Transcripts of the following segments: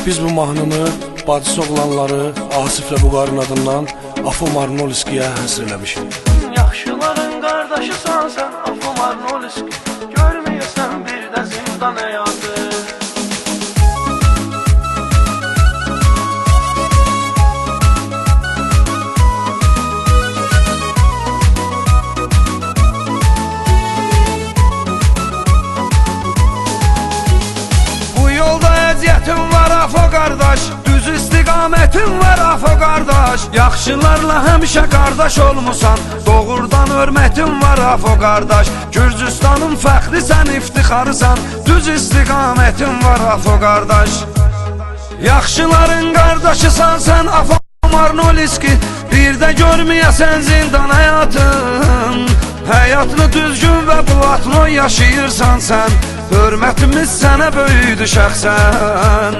Biz bu mahnını bacısı oğlanları Asiflə Buqarın adından Afo Marnoliskiyə həsr eləmişik. Yaxşıların qardaşısan sən Afo Marnoliski, görməyəsən bir də zindan həyatı. Əziyyətim var Afo qardaş, düz istiqamətim var Afo qardaş. Yaxşılarla həmişə qardaş olmusan, doğrudan hörmətim var Afo qardaş. Gürcüstanın fəxri sən, iftixarısan, düz istiqamətim var Afo qardaş. Yaxşıların qardaşısan sən Afo Marnoliski, bir də görməyəsən zindan həyatın. Həyatını düzgün və platno yaşayırsan sən, hörmətimiz sənə böyüdü şəxsən.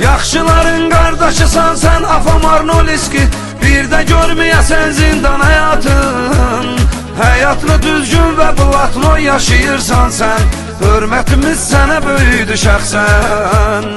Yaxşıların qardaşısan sən Afo Marnoliski, bir də görməyəsən zindan həyatın. Həyatını düzgün və platno yaşayırsan sən, hörmətimiz sənə böyüdü şəxsən.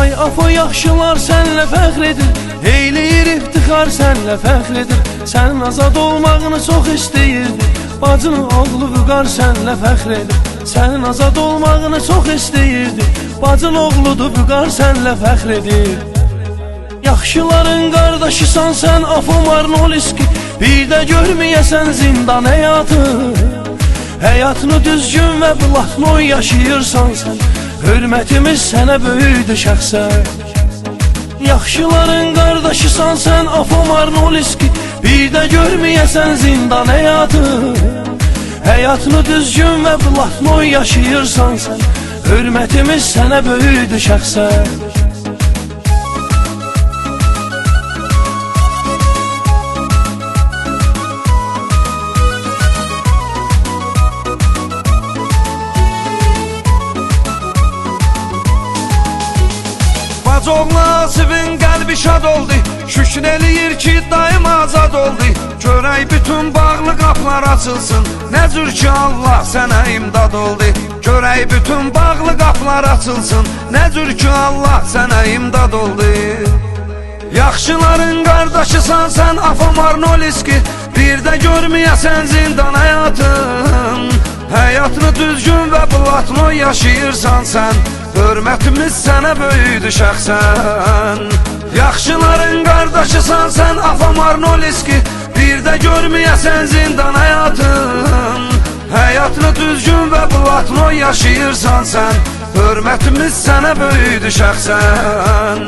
Ay Afo, yaxşılar sənlə fəxr edir, eyləyir iftixar sənlə fəxr edir. Sənin azad olmağını çox istəyirdi, bacının oğlu Vüqar sənlə fəxr edir. Sənin azad olmağını çox istəyirdi, bacın oğludur Vüqar sənlə fəxr edir. Yaxşıların qardaşısan sən Afo Marnoliski, bir də görməyəsən zindan həyatı. Həyatını düzgün və platno yaşayırsan sən, hörmətimiz sənə böyüdü şəxsən. Yaxşıların qardaşısan sən Afo Marnoliski, bir də görməyəsən zindan həyatı. Həyatını düzgün və platno yaşayırsan sən, hörmətimiz sənə böyüdü şəxsən. Oğlu Asifin qəlbi şad oldu, şükür eləyir ki daim azad oldu. Görək bütün bağlı qapılar açılsın, nə cür ki Allah sənə imdad oldu. Görək bütün bağlı qapılar açılsın, nə cür ki Allah sənə imdad oldu. Yaxşıların qardaşısan sən Afo Marnoliski, bir də görməyəsən zindan həyatın. Həyatını düzgün və platno yaşayırsan sən, hörmətimiz sənə böyüdü şəxsən. Yaxşıların qardaşısan sən Afo Marnoliski, bir də görməyəsən zindan həyatın. Həyatını düzgün və platno yaşayırsan sən, hörmətimiz sənə böyüdü şəxsən.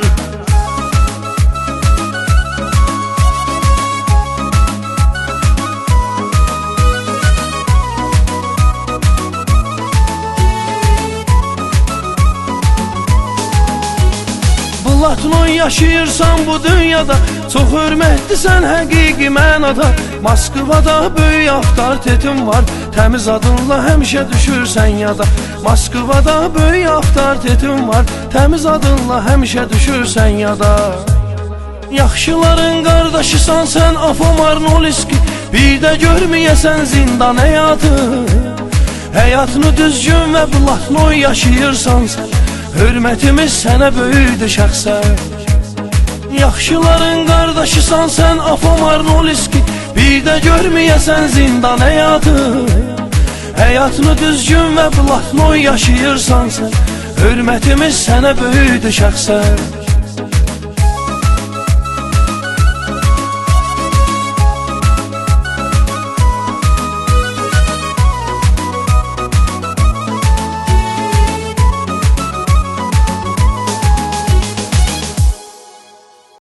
Platno yaşayırsan bu dünyada, çox hörmətlisən həqiqi mənada. Moskvada böyük avtoritetin var, təmiz adınla həmişə düşürsən yada. Moskvada böyük avtoritetin var, təmiz adınla həmişə düşürsən yada. Yaxşıların qardaşısan sən Afo Marnoliski, bir də görməyəsən zindan həyatı. Həyatını düzgün və platno yaşayırsan sən, hörmətimiz sənə böyüdü şəxsən. Yaxşıların qardaşısan sən Afo Marnoliski, bir də görməyəsən zindan həyatı. Həyatını düzgün və platno yaşayırsan sən, hörmətimiz sənə böyüdü şəxsən.